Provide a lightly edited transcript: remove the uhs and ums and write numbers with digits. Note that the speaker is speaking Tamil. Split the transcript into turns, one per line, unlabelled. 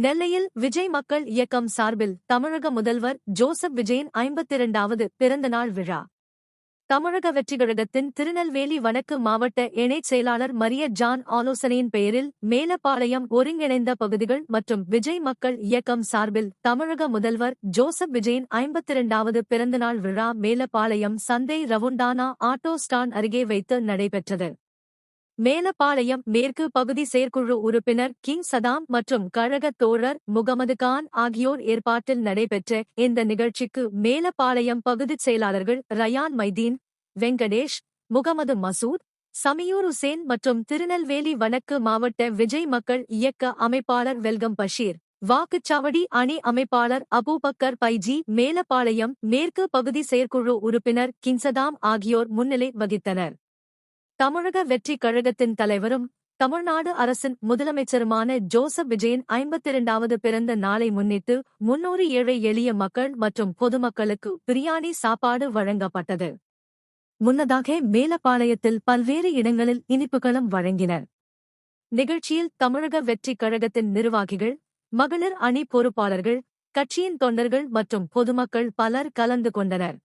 நெல்லையில் விஜய் மக்கள் இயக்கம் சார்பில் தமிழக முதல்வர் ஜோசப் விஜயின் 52வது பிறந்தநாள் விழா. தமிழக வெற்றிக்கழகத்தின் திருநெல்வேலி வடக்கு மாவட்ட இணைச் செயலாளர் மரிய ஜான் ஆலோசனையின் பெயரில் மேலப்பாளையம் ஒருங்கிணைந்த பகுதிகள் மற்றும் விஜய் மக்கள் இயக்கம் சார்பில் தமிழக முதல்வர் ஜோசப் விஜயின் 52வது பிறந்தநாள் விழா மேலப்பாளையம் சந்தை ரவுண்டானா ஆட்டோ ஸ்டாண்ட் அருகே வைத்து நடைபெற்றது. மேலப்பாளையம் மேற்கு பகுதி செயற்குழு உறுப்பினர் கிங் சதாம் மற்றும் கழக தோழர் முகமது கான் ஆகியோர் ஏற்பாட்டில் நடைபெற்ற இந்த நிகழ்ச்சிக்கு மேலப்பாளையம் பகுதிச் செயலாளர்கள் ரயான் மைதீன், வெங்கடேஷ், முகமது மசூத், சமியூர் உசேன் மற்றும் திருநெல்வேலி வடக்கு மாவட்ட விஜய் மக்கள் இயக்க அமைப்பாளர் வெல்கம் பஷீர், வாக்குச்சாவடி அணி அமைப்பாளர் அபூபக்கர் பைஜி, மேலப்பாளையம் மேற்கு பகுதி செயற்குழு உறுப்பினர் கிங்சதாம் ஆகியோர் முன்னிலை வகித்தனர். தமிழக வெற்றிக் கழகத்தின் தலைவரும் தமிழ்நாடு அரசின் முதலமைச்சருமான ஜோசப் விஜயின் 52வது பிறந்த நாளை முன்னிட்டு 300 ஏழை எளிய மக்கள் மற்றும் பொதுமக்களுக்கு பிரியாணி சாப்பாடு வழங்கப்பட்டது. முன்னதாக மேலப்பாளையத்தில் பல்வேறு இடங்களில் இனிப்புகளும் வழங்கினர். நிகழ்ச்சியில் தமிழக வெற்றிக் கழகத்தின் நிர்வாகிகள், மகளிர் அணி பொறுப்பாளர்கள், கட்சியின் தொண்டர்கள் மற்றும் பொதுமக்கள் பலர் கலந்து கொண்டனர்.